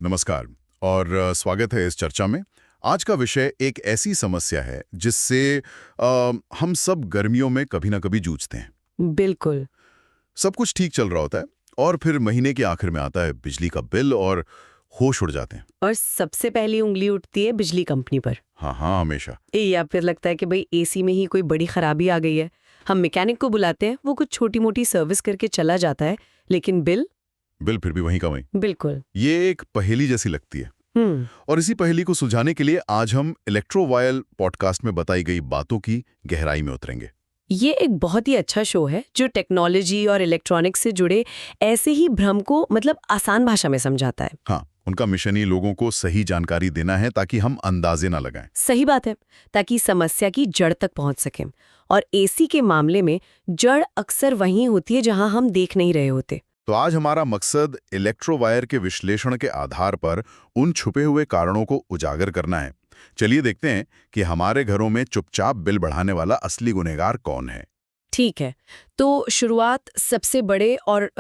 नमस्कार और स्वागत है इस चर्चा में। आज का विषय एक ऐसी समस्या है जिससे हम सब गर्मियों में कभी ना कभी जूझते हैं। बिल्कुल। सब कुछ ठीक चल रहा होता है और फिर महीने के आखिर में आता है बिजली का बिल और होश उड़ जाते हैं। और सबसे पहली उंगली उठती है बिजली कंपनी पर। हाँ हाँ, हमेशा। या फिर लगता है कि भाई एसी में ही कोई बड़ी खराबी आ गई है। हम मैकेनिक को बुलाते हैं, वो कुछ छोटी मोटी सर्विस करके चला जाता है, लेकिन बिल बिल फिर भी वहीं का वहीं। बिल्कुल। ये एक पहेली जैसी लगती है। और इसी पहेली को सुलझाने के लिए आज हम इलेक्ट्रोवायल पॉडकास्ट में बताई गई बातों की गहराई में उतरेंगे। ये एक बहुत ही अच्छा शो है जो टेक्नोलॉजी और इलेक्ट्रॉनिक्स से जुड़े ऐसे ही भ्रम को आसान भाषा में समझाता है। हाँ, उनका मिशन ही लोगों को सही जानकारी देना है ताकि हम अंदाजे ना लगाएं। सही बात है, ताकि समस्या की जड़ तक पहुंच सकें। और एसी के मामले में जड़ अक्सर वहीं होती है जहां हम देख नहीं रहे होते। तो आज हमारा मकसद इलेक्ट्रोवायर के विश्लेषण के आधार पर उन छुपे हुए कारणों को उजागर करना है। चलिए देखते हैं कि हमारे घरों में चुपचाप बिल बढ़ाने वाला असली गुनहगार कौन है। ठीक है, तो शुरुआत सबसे बड़े और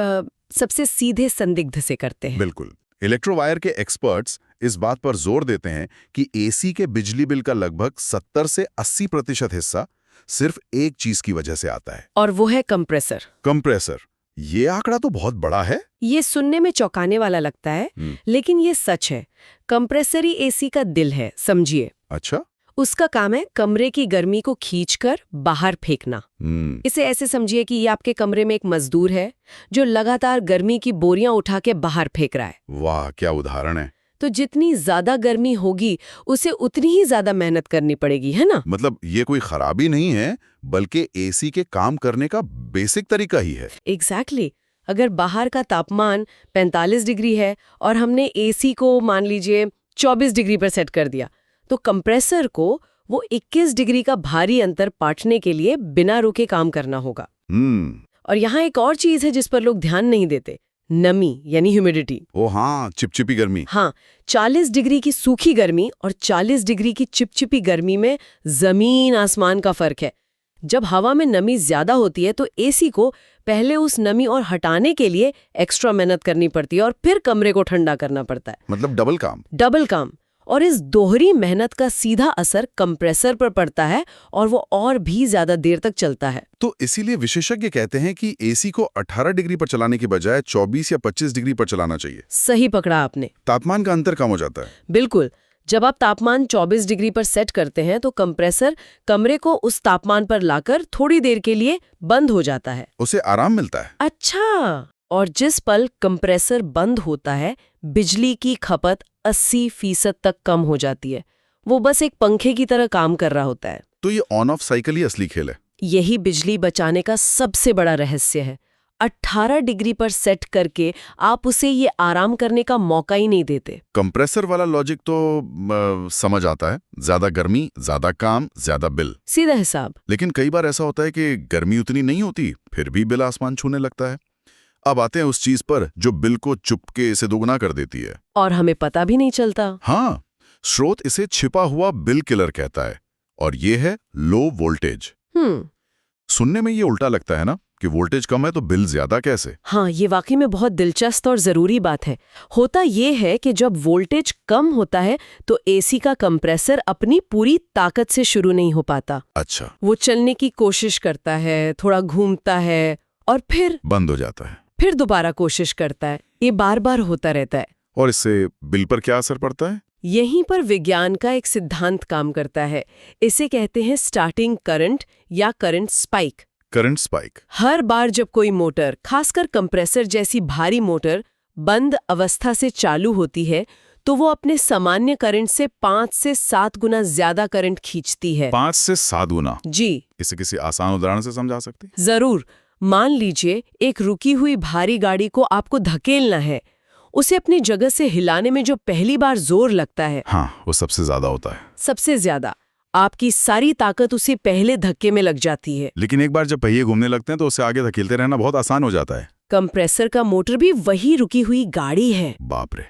सबसे सीधे संदिग्ध से करते हैं। बिल्कुल। इलेक्ट्रोवायर के एक्सपर्ट्स इस बात पर जोर देते हैं कि एसी के बिजली बिल का लगभग 70 से 80% हिस्सा सिर्फ एक चीज की वजह से आता है, और वो है कंप्रेसर। कंप्रेसर। ये आंकड़ा तो बहुत बड़ा है। ये सुनने में चौंकाने वाला लगता है, लेकिन ये सच है। कंप्रेसर ही एसी का दिल है, समझिए। अच्छा। उसका काम है कमरे की गर्मी को खींचकर बाहर फेंकना। इसे ऐसे समझिए कि ये आपके कमरे में एक मजदूर है जो लगातार गर्मी की बोरियां उठा के बाहर फेंक रहा है। वाह, क्या उदाहरण है। तो जितनी ज्यादा गर्मी होगी उसे उतनी ही ज्यादा मेहनत करनी पड़ेगी, है ना? मतलब ये कोई खराबी नहीं है, बल्कि एसी के काम करने का बेसिक तरीका ही है। एग्जैक्टली। अगर बाहर का तापमान 45 डिग्री है और हमने एसी को मान लीजिए 24 डिग्री पर सेट कर दिया, तो कंप्रेसर को वो 21 डिग्री का भारी अंतर पाटने के लिए बिना रुके काम करना होगा। और यहाँ एक और चीज है जिस पर लोग ध्यान नहीं देते, नमी यानी ह्यूमिडिटी। ओ हाँ, चिपचिपी गर्मी। हाँ, 40 डिग्री की सूखी गर्मी और 40 डिग्री की चिपचिपी गर्मी में जमीन आसमान का फर्क है। जब हवा में नमी ज्यादा होती है तो एसी को पहले उस नमी और हटाने के लिए एक्स्ट्रा मेहनत करनी पड़ती है और फिर कमरे को ठंडा करना पड़ता है। मतलब डबल काम। डबल काम। और इस दोहरी मेहनत का सीधा असर कंप्रेसर पर पड़ता है और वो और भी ज्यादा देर तक चलता है। तो इसीलिए विशेषज्ञ कहते हैं कि एसी को 18 डिग्री पर चलाने के बजाय 24 या 25 डिग्री पर चलाना चाहिए। सही पकड़ा आपने। तापमान का अंतर कम हो जाता है। बिल्कुल। जब आप तापमान 24 डिग्री पर सेट करते हैं तो कंप्रेसर कमरे को उस तापमान पर लाकर थोड़ी देर के लिए बंद हो जाता है। उसे आराम मिलता है। अच्छा। और जिस पल कंप्रेसर बंद होता है, बिजली की खपत 80% तक कम हो जाती है। वो बस एक पंखे की तरह काम कर रहा होता है। तो ये ऑन ऑफ साइकिल ही असली खेल है। यही बिजली बचाने का सबसे बड़ा रहस्य है। 18 डिग्री पर सेट करके आप उसे ये आराम करने का मौका ही नहीं देते। कंप्रेसर वाला लॉजिक तो समझ आता है, ज्यादा गर्मी, ज्यादा काम, ज्यादा बिल, सीधा हिसाब। लेकिन कई बार ऐसा होता है कि गर्मी उतनी नहीं होती, फिर भी बिल आसमान छूने लगता है। अब आते हैं उस चीज पर जो बिल को चुपके से दोगुना कर देती है, और हमें पता भी नहीं चलता। हाँ, स्रोत इसे छिपा हुआ बिल किलर कहता है, और ये है लो वोल्टेज। सुनने में ये उल्टा लगता है ना, कि वोल्टेज कम है तो बिल ज्यादा कैसे। हाँ, ये वाकई में बहुत दिलचस्प और जरूरी बात है। होता ये है कि जब वोल्टेज कम होता है तो एसी का कंप्रेसर अपनी पूरी ताकत से शुरू नहीं हो पाता। अच्छा। वो चलने की कोशिश करता है, थोड़ा घूमता है और फिर बंद हो जाता है। फिर दोबारा कोशिश करता है। ये बार बार होता रहता है। और इससे बिल पर क्या असर पड़ता है? यहीं पर विज्ञान का एक सिद्धांत काम करता है। इसे कहते हैं स्टार्टिंग करंट या करंट स्पाइक। Current spike. हर बार जब कोई मोटर, खासकर कंप्रेसर जैसी भारी मोटर, बंद अवस्था से चालू होती है तो वो अपने सामान्य करंट से 5 से 7 गुना ज्यादा करंट खींचती है। 5 से 7 गुना? जी। इसे किसी आसान उदाहरण से समझा सकते हैं? जरूर। मान लीजिए एक रुकी हुई भारी गाड़ी को आपको धकेलना है। उसे अपनी जगह से हिलाने में जो पहली बार जोर लगता है, हाँ, वो सबसे ज्यादा होता है। सबसे ज्यादा। आपकी सारी ताकत उसे पहले धक्के में लग जाती है। लेकिन एक बार जब पहिए घूमने लगते हैं तो उसे आगे धकेलते रहना बहुत आसान हो जाता है। कंप्रेसर का मोटर भी वही रुकी हुई गाड़ी है। बाप रे।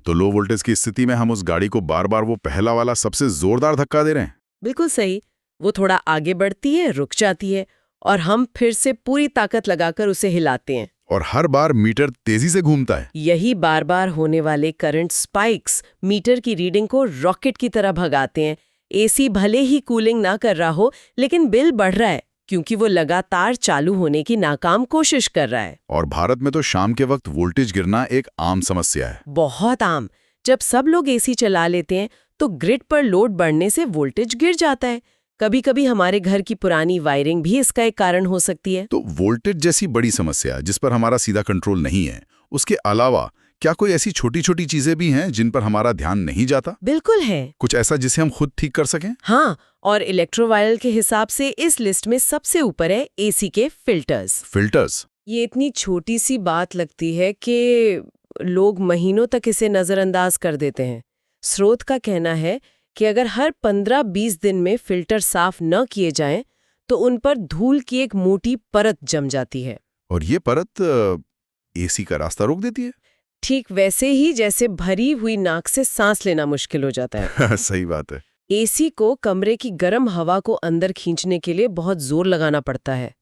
तो लो वोल्टेज की स्थिति में हम उस गाड़ी को बार बार वो पहला वाला सबसे जोरदार धक्का दे रहे हैं। बिल्कुल सही। वो थोड़ा आगे बढ़ती है, रुक जाती है और हम फिर से पूरी ताकत लगाकर उसे हिलाते हैं। और हर बार मीटर तेजी से घूमता है। यही बार बार होने वाले करंट स्पाइक्स मीटर की रीडिंग को रॉकेट की तरह भगाते हैं। एसी भले ही कूलिंग ना कर रहा हो, लेकिन बिल बढ़ रहा है क्योंकि वो लगातार चालू होने की नाकाम कोशिश कर रहा है। और भारत में तो शाम के वक्त वोल्टेज गिरना एक आम समस्या है। बहुत आम। जब सब लोग एसी चला लेते हैं तो ग्रिड पर लोड बढ़ने से वोल्टेज गिर जाता है। कभी कभी हमारे घर की पुरानी वायरिंग भी इसका एक कारण हो सकती है। तो वोल्टेज जैसी बड़ी समस्या जिस पर हमारा सीधा कंट्रोल नहीं है, उसके अलावा क्या कोई ऐसी छोटी छोटी चीजें भी हैं जिन पर हमारा ध्यान नहीं जाता? बिल्कुल है। कुछ ऐसा जिसे हम खुद ठीक कर सकें? हाँ, और इलेक्ट्रोवायरल के हिसाब से इस लिस्ट में सबसे ऊपर है एसी के फिल्टर्स। फिल्टर्स? ये इतनी छोटी सी बात लगती है कि लोग महीनों तक इसे नजरअंदाज कर देते हैं। स्रोत का कहना है कि अगर हर 15-20 दिन में फिल्टर साफ न किए जाएं, तो उन पर धूल की एक मोटी परत जम जाती है। और ये परत एसी का रास्ता रोक देती है? ठीक वैसे ही जैसे भरी हुई नाक से सांस लेना मुश्किल हो जाता है। सही बात है। एसी को कमरे की गर्म हवा को अंदर खींचने के लिए बहुत जोर लगाना पड़ता है।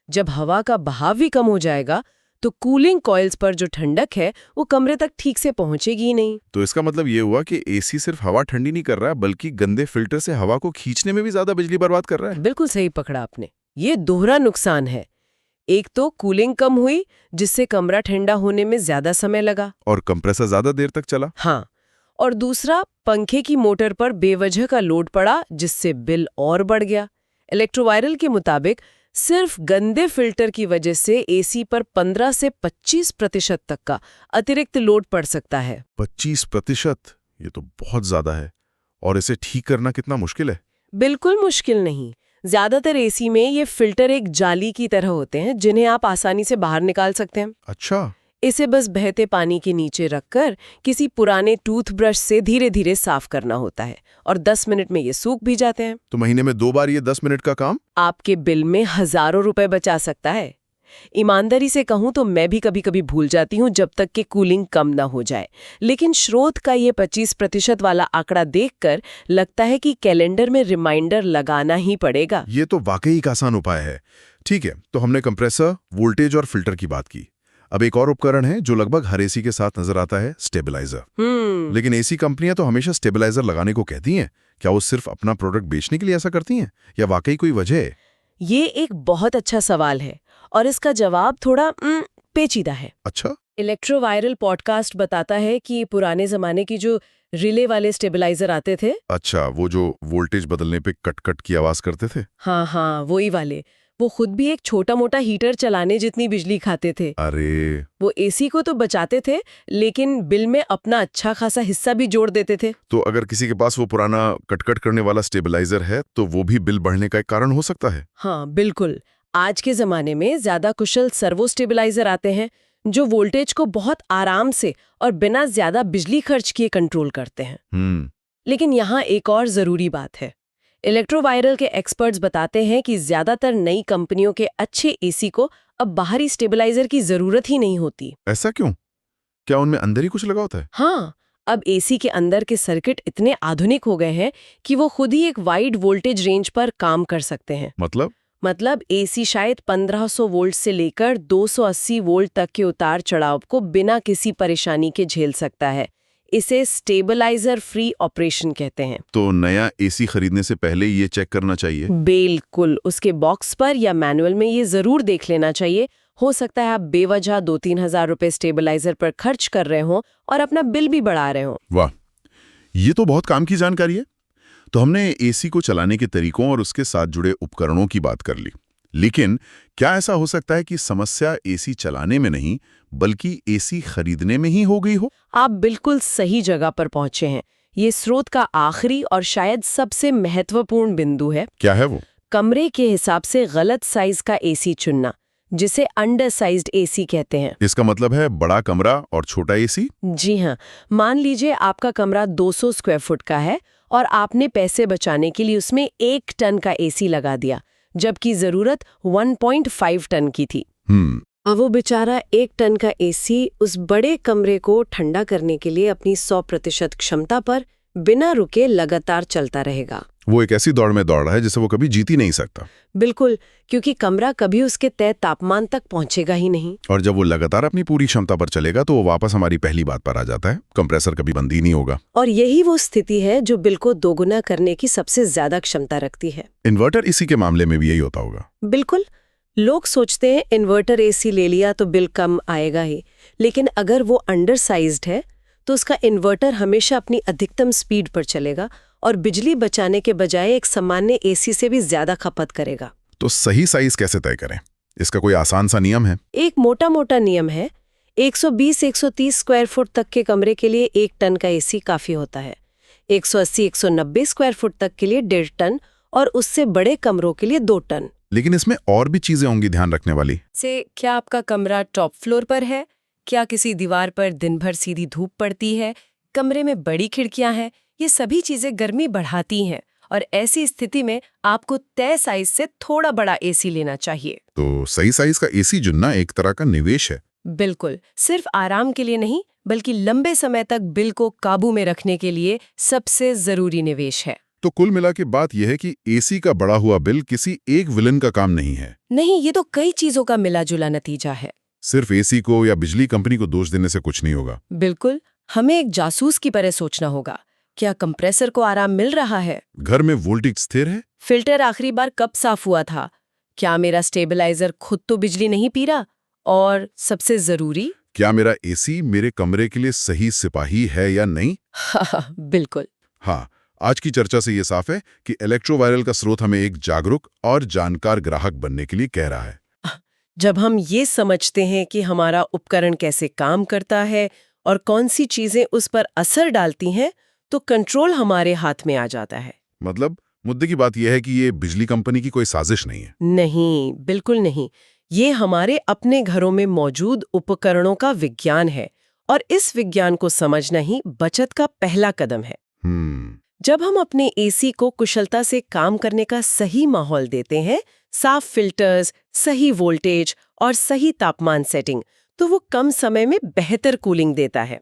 जब हवा का बहाव भी कम हो जाएगा तो कूलिंग कॉइल्स पर जो ठंडक है वो कमरे तक ठीक से पहुंचेगी ही नहीं। तो इसका मतलब ये हुआ कि एसी सिर्फ हवा ठंडी नहीं कर रहा है, बल्कि गंदे फिल्टर से हवा को खींचने में भी ज्यादा बिजली बर्बाद कर रहा है। बिल्कुल सही पकड़ा आपने। ये दोहरा नुकसान है। एक तो कूलिंग कम हुई, जिससे कमरा ठंडा होने में ज्यादा समय लगा, और कंप्रेसर ज्यादा देर तक चला। हाँ, और दूसरा पंखे की मोटर पर बेवजह का लोड पड़ा, जिससे बिल और बढ़ गया। इलेक्ट्रोवायरल के मुताबिक सिर्फ गंदे फिल्टर की वजह से एसी पर 15 से 25% तक का अतिरिक्त लोड पड़ सकता है। 25%? ये तो बहुत ज्यादा है। और इसे ठीक करना कितना मुश्किल है? बिल्कुल मुश्किल नहीं। ज्यादातर एसी में ये फिल्टर एक जाली की तरह होते हैं जिन्हें आप आसानी से बाहर निकाल सकते हैं। अच्छा। इसे बस बहते पानी के नीचे रखकर किसी पुराने टूथब्रश से धीरे धीरे साफ करना होता है और 10 मिनट में ये सूख भी जाते हैं। तो महीने में 2 बार ये 10 मिनट का काम आपके बिल में हजारों रुपए बचा सकता है। ईमानदारी से कहूं तो मैं भी कभी कभी भूल जाती हूं जब तक कि कूलिंग कम ना हो जाए, लेकिन स्रोत का ये 25% वाला आंकड़ा देखकर लगता है कि कैलेंडर में रिमाइंडर लगाना ही पड़ेगा। ये तो वाकई एक आसान उपाय है। ठीक है, तो हमने कंप्रेसर, वोल्टेज और फिल्टर की बात की। अब एक और उपकरण है जो लगभग हर एसी के साथ नजर आता है, स्टेबलाइजर। लेकिन एसी कंपनियां तो हमेशा स्टेबलाइजर लगाने को कहती हैं। क्या वो सिर्फ अपना प्रोडक्ट बेचने के लिए ऐसा करती हैं, या वाकई कोई वजह है? ये एक बहुत अच्छा सवाल है और इसका जवाब थोड़ा पेचीदा है। अच्छा। इलेक्ट्रोवायरल पॉडकास्ट बताता है कि पुराने जमाने की जो रिले वाले स्टेबलाइजर आते थे। अच्छा, वो जो वोल्टेज बदलने पे कट कट की आवाज करते थे। हाँ, वही वाले। वो खुद भी एक छोटा मोटा हीटर चलाने जितनी बिजली खाते थे। अरे। वो एसी को तो बचाते थे, लेकिन बिल में अपना अच्छा खासा हिस्सा भी जोड़ देते थे। तो अगर किसी के पास वो पुराना कटकट करने वाला स्टेबलाइजर है तो वो भी बिल बढ़ने का एक कारण हो सकता है। हाँ, बिल्कुल। आज के जमाने में ज्यादा कुशल सर्वो स्टेबलाइजर आते हैं जो वोल्टेज को बहुत आराम से और बिना ज्यादा बिजली खर्च किए कंट्रोल करते हैं। लेकिन यहाँ एक और जरूरी बात है। इलेक्ट्रोवायरल के एक्सपर्ट्स बताते हैं कि ज्यादातर नई कंपनियों के अच्छे एसी को अब बाहरी स्टेबलाइजर की जरूरत ही नहीं होती। ऐसा क्यों? क्या उनमें अंदर ही कुछ लगा होता है? हाँ, अब एसी के अंदर के सर्किट इतने आधुनिक हो गए हैं कि वो खुद ही एक वाइड वोल्टेज रेंज पर काम कर सकते हैं। मतलब एसी शायद 1500 वोल्ट से लेकर 280 वोल्ट तक के उतार चढ़ाव को बिना किसी परेशानी के झेल सकता है। इसे स्टेबलाइजर फ्री ऑपरेशन कहते हैं। तो नया एसी खरीदने से पहले ये चेक करना चाहिए? बिल्कुल, उसके बॉक्स पर या मैनुअल में ये जरूर देख लेना चाहिए। हो सकता है आप बेवजह 2-3 हजार रुपए स्टेबलाइजर पर खर्च कर रहे हो और अपना बिल भी बढ़ा रहे हो। वाह, ये तो बहुत काम की जानकारी है। तो हमने एसी को चलाने के तरीकों और उसके साथ जुड़े उपकरणों की बात कर ली, लेकिन क्या ऐसा हो सकता है कि समस्या एसी चलाने में नहीं बल्कि एसी खरीदने में ही हो गई हो? आप बिल्कुल सही जगह पर पहुंचे हैं। ये स्रोत का आखिरी और शायद सबसे महत्वपूर्ण बिंदु है। क्या है वो? कमरे के हिसाब से गलत साइज का एसी चुनना, जिसे अंडर साइज्ड एसी कहते हैं। इसका मतलब है बड़ा कमरा और छोटा एसी? जी हाँ। मान लीजिए आपका कमरा 200 स्क्वायर फुट का है और आपने पैसे बचाने के लिए उसमें 1 टन का एसी लगा दिया, जबकि जरूरत 1.5 टन की थी। अब वो बेचारा 1 टन का एसी उस बड़े कमरे को ठंडा करने के लिए अपनी 100% क्षमता पर बिना रुके लगातार चलता रहेगा। वो एक ऐसी दौड़ में दौड़ रहा है जिसे वो कभी जीत ही नहीं सकता। बिल्कुल, क्योंकि कमरा कभी उसके तय तापमान तक पहुंचेगा ही नहीं। और जब वो लगातार अपनी पूरी क्षमता पर चलेगा तो वो वापस हमारी पहली बात पर आ जाता है, कंप्रेसर कभी बंद ही नहीं होगा। और यही वो स्थिति है जो बिल को दोगुना करने की सबसे ज्यादा क्षमता रखती है। इन्वर्टर इसी के मामले में भी यही होता होगा। बिल्कुल, लोग सोचते हैं इन्वर्टर एसी ले लिया तो बिल कम आएगा ही, लेकिन अगर वो अंडरसाइज्ड है तो उसका इन्वर्टर हमेशा अपनी अधिकतम स्पीड पर चलेगा और बिजली बचाने के बजाय एक सामान्य एसी से भी ज्यादा खपत करेगा। तो सही साइज कैसे तय करें? इसका कोई आसान सा नियम है? एक मोटा नियम है। 120-130 स्क्वायर फुट तक के कमरे के लिए 1 टन का एसी काफी होता है। 180-190 स्क्वायर फुट तक के लिए 1.5 टन और उससे बड़े कमरों के लिए 2 टन। लेकिन इसमें और भी चीजें होंगी ध्यान रखने वाली। से क्या आपका कमरा टॉप फ्लोर पर है? क्या किसी दीवार पर दिन भर सीधी धूप पड़ती है? कमरे में बड़ी खिड़कियां हैं? ये सभी चीजें गर्मी बढ़ाती हैं और ऐसी स्थिति में आपको तय साइज से थोड़ा बड़ा एसी लेना चाहिए। तो सही साइज का एसी चुनना एक तरह का निवेश है। बिल्कुल, सिर्फ आराम के लिए नहीं बल्कि लंबे समय तक बिल को काबू में रखने के लिए सबसे जरूरी निवेश है। तो कुल मिला के बात यह है कि एसी का बढ़ा हुआ बिल किसी एक विलन का काम नहीं है। नहीं, ये तो कई चीजों का मिला जुला नतीजा है। सिर्फ एसी को या बिजली कंपनी को दोष देने से कुछ नहीं होगा। बिल्कुल, हमें एक जासूस की तरह सोचना होगा। क्या कंप्रेसर को आराम मिल रहा है? घर में वोल्टेज स्थिर है? फिल्टर आखिरी बार कब साफ हुआ था? क्या मेरा स्टेबलाइजर खुद तो बिजली नहीं पी रहा? और सबसे जरूरी, क्या मेरा एसी मेरे कमरे के लिए सही सिपाही है या नहीं? बिल्कुल। हाँ, आज की चर्चा से ये साफ है कि इलेक्ट्रोवायरल का स्रोत हमें एक जागरूक और जानकार ग्राहक बनने के लिए कह रहा है। जब हम ये समझते हैं कि हमारा उपकरण कैसे काम करता है और कौन सी चीजें उस पर असर डालती हैं, तो कंट्रोल हमारे हाथ में आ जाता है। मतलब मुद्दे की बात यह है कि ये बिजली कंपनी की कोई साजिश नहीं है। नहीं, बिल्कुल नहीं। ये हमारे अपने घरों में मौजूद उपकरणों का विज्ञान है और इस विज्ञान को समझना ही बचत का पहला कदम है। जब हम अपने एसी को कुशलता से काम करने का सही माहौल देते हैं, साफ फिल्टर्स, सही वोल्टेज और सही तापमान सेटिंग, तो वो कम समय में बेहतर कूलिंग देता है।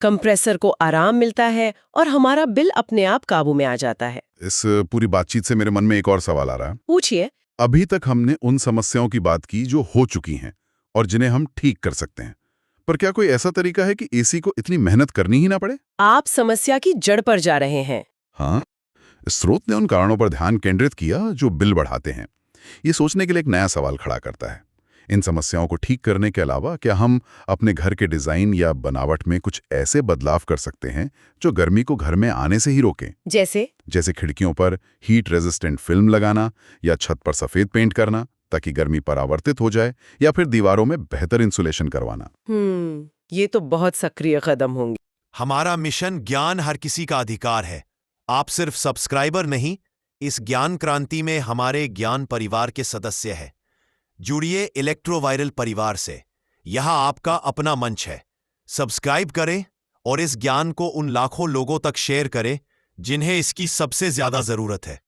कंप्रेसर को आराम मिलता है और हमारा बिल अपने आप काबू में आ जाता है। इस पूरी बातचीत से मेरे मन में एक और सवाल आ रहा है। पूछिए। अभी तक हमने उन समस्याओं की बात की जो हो चुकी हैं और जिन्हें हम ठीक कर सकते हैं, पर क्या कोई ऐसा तरीका है कि एसी को इतनी मेहनत करनी ही ना पड़े? आप समस्या की जड़ पर जा रहे हैं। हाँ, स्रोत ने उन कारणों पर ध्यान केंद्रित किया जो बिल बढ़ाते हैं। ये सोचने के लिए एक नया सवाल खड़ा करता है। इन समस्याओं को ठीक करने के अलावा क्या हम अपने घर के डिजाइन या बनावट में कुछ ऐसे बदलाव कर सकते हैं जो गर्मी को घर में आने से ही रोकें? जैसे खिड़कियों पर हीट रेजिस्टेंट फिल्म लगाना या छत पर सफेद पेंट करना ताकि गर्मी परावर्तित हो जाए, या फिर दीवारों में बेहतर इंसुलेशन करवाना। ये तो बहुत सक्रिय कदम होंगे। हमारा मिशन ज्ञान हर किसी का अधिकार है। आप सिर्फ सब्सक्राइबर नहीं, इस ज्ञान क्रांति में हमारे ज्ञान परिवार के सदस्य हैं। जुड़िए इलेक्ट्रोवायरल परिवार से। यहां आपका अपना मंच है। सब्सक्राइब करें और इस ज्ञान को उन लाखों लोगों तक शेयर करें जिन्हें इसकी सबसे ज्यादा जरूरत है।